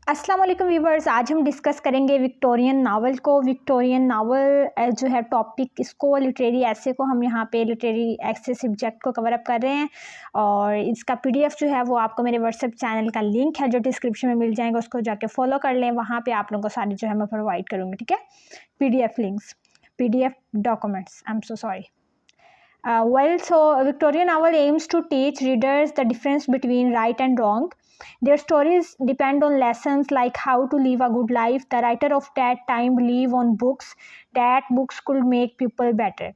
अस्सलाम वालेकुम व्यूवर्स, आज हम डिस्कस करेंगे विक्टोरियन नावल को। विक्टोरियन नावल जो है टॉपिक, इसको लिटरेरी ऐसे को हम यहाँ पे लिटरेरी ऐसे सब्जेक्ट को कवर अप कर रहे हैं। और इसका पीडीएफ जो है वो आपको मेरे व्हाट्सएप चैनल का लिंक है जो डिस्क्रिप्शन में मिल जाएगा, उसको जाके फॉलो कर लें। वहाँ पे आप लोगों को सारी जो है मैं प्रोवाइड करूँगी, ठीक है। PDF links, PDF documents, I am so sorry. So Victorian novel aims to teach readers the difference between right and wrong. Their stories depend on lessons like how to live a good life. The writer of that time believed on books, that books could make people better.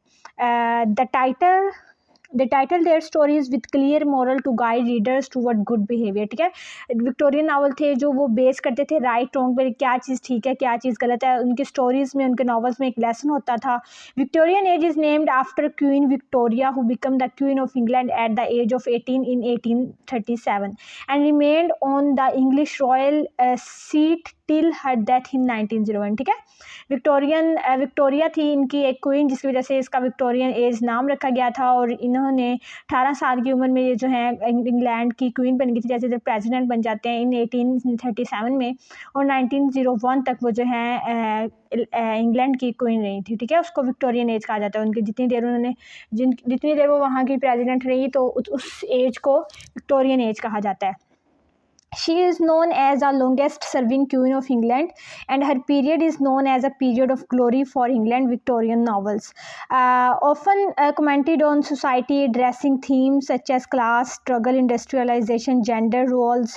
The title their stories with clear moral to guide readers toward good behavior. ठीक है, Victorian novel थे जो वो base करते थे right wrong पर, क्या चीज़ ठीक है क्या चीज़ गलत है। उनकी स्टोरीज में, उनके नॉवेल्स में एक लेसन होता था। Victorian age is named after Queen Victoria who become the queen of England at the age of 18 in 1837 and remained on the English royal seat till her death in 1901. ठीक है, Victoria थी इनकी एक queen, जिसकी वजह से इसका Victorian age नाम रखा गया था। और इन्होंने 18 साल की उम्र में ये जो है इंग्लैंड की क्वीन बन गई थी, जैसे जब प्रेसिडेंट बन जाते हैं इन 1837 में। और 1901 तक वो जो है इंग्लैंड की क्वीन रही थी, ठीक है। उसको विक्टोरियन एज कहा जाता है। उनकी जितनी देर वो वहाँ की प्रेसिडेंट रही, तो उस एज को विक्टोरियन एज कहा जाता है। She is known as the longest serving queen of England, and her period is known as a period of glory for England. Victorian novels often commented on society, addressing themes such as class struggle, industrialization, gender roles,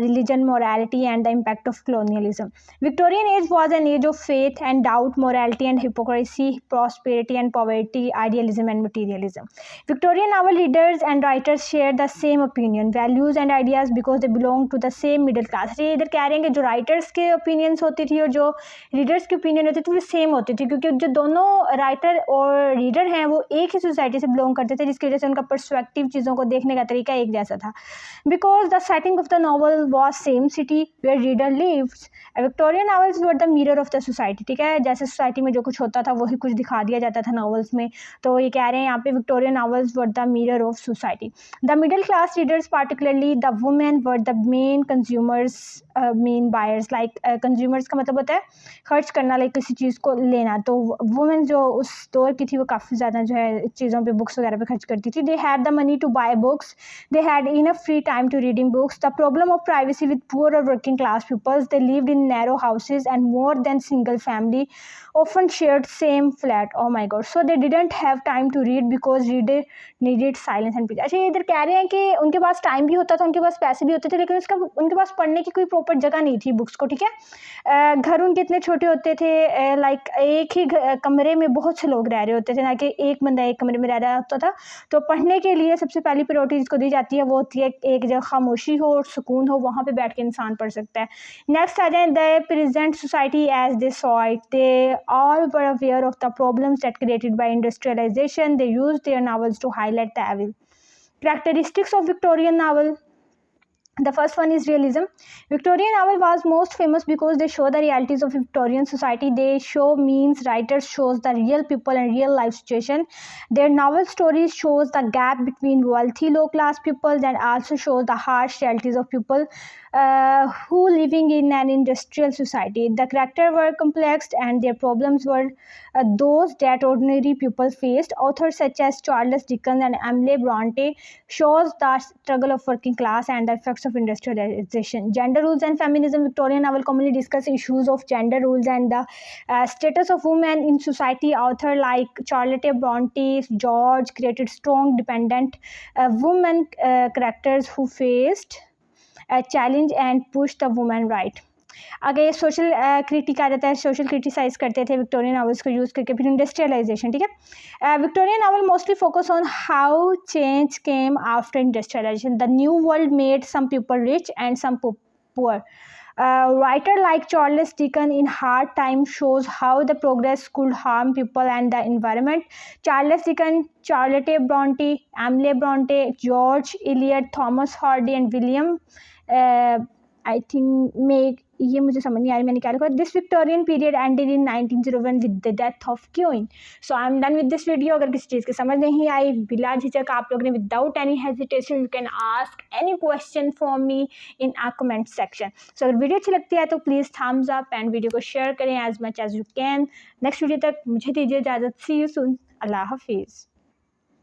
religion, morality, and the impact of colonialism. Victorian age was an age of faith and doubt, morality and hypocrisy, prosperity and poverty, idealism and materialism. Victorian novel readers and writers share the same opinion, values and ideas because they belong to the same middle class. ये इधर कह रहे हैं कि जो writers के opinions होती थी और जो रीडर्स के ओपिनियन होती थी वो सेम होती थी, क्योंकि जो दोनों राइटर और रीडर हैं वो एक ही सोसाइटी से बिलोंग करते थे, जिसकी वजह से उनका पर्सपेक्टिव, चीज़ों को देखने का तरीका एक जैसा था। Because the setting of the novel was same city where reader lives. Victorian novels were the mirror of the society. ठीक है, जैसे सोसाइटी में जो कुछ होता था वही कुछ दिखा दिया जाता था नावल्स में। तो ये कह रहे हैं यहाँ पे Victorian novels were the mirror of society. The middle class readers, particularly the women, were the main consumers, main buyers. Like consumers का मतलब होता है खर्च करना, लाइक किसी चीज़ को लेना। तो वुमेन जो उस दौर की थी वो काफ़ी ज़्यादा जो है चीज़ों पे, बुक्स वगैरह पे खर्च करती थी। They had the money to buy books, they had enough free time to reading books. The problem of privacy with poor और working class peoples, they lived in narrow houses and more than single family often shared same flat. Oh my god, so they didn't have time to read because reader needed silence and peace. अच्छा, ये इधर कह रहे हैं कि उनके पास time भी होता था, उनके पास पैसे भी होते थे, लेकिन उसका उनके पास पढ़ने की कोई प्रॉपर जगह नहीं थी बुक्स को। ठीक है, घर उनके इतने छोटे होते थे, लाइक एक ही कमरे में बहुत से लोग रह रहे होते थे, ना कि एक बंदा एक कमरे में रह रहा होता था। तो पढ़ने के लिए सबसे पहली प्रायोरिटी जिसको दी जाती है वो होती है एक जगह खामोशी हो और सुकून हो, वहाँ पे बैठ के इंसान पढ़ सकता है। नेक्स्ट आ जाए, the present society as they saw it. They all were aware of the problems that created by industrialization. They used their novels to highlight the evil. Characteristics of Victorian novel. The first one is realism. Victorian novel was most famous because they show the realities of Victorian society. They show means writers shows the real people and real life situation. Their novel stories shows the gap between wealthy low class people and also shows the harsh realities of people who living in an industrial society. The characters were complex and their problems were those that ordinary people faced. Authors such as Charles Dickens and Emily Bronte shows the struggle of working class and the effects of industrialization. Gender rules and feminism. Victorian novel commonly discuss issues of gender rules and the status of women in society. Author like Charlotte Bronte, George created strong, dependent women characters who faced a challenge and pushed the woman right. आगे ये social critic आ जाता है, social criticise करते थे Victorian novels को use करके। फिर industrialisation. ठीक है, Victorian novel mostly focus on how change came after industrialisation. The new world made some people rich and some poor. Writer like Charles Dickens in Hard Times shows how the progress could harm people and the environment. Charles Dickens, Charlotte Bronte, Emily Bronte, George Eliot, Thomas Hardy and William I think ये मुझे समझ नहीं आ रही मैंने क्या लिखा। This Victorian period ended in 1901 with the death of queen. So I am done with this video. अगर किसी चीज़ की समझ नहीं आई, बिला झिझक आप लोग ने without any hesitation you can ask any question from me in a comment section. So अगर वीडियो अच्छी लगती है तो please thumbs up and video को शेयर करें as much as you can. Next video तक मुझे दीजिए इजाज़त। सी यू सून। अल्लाह हाफिज़।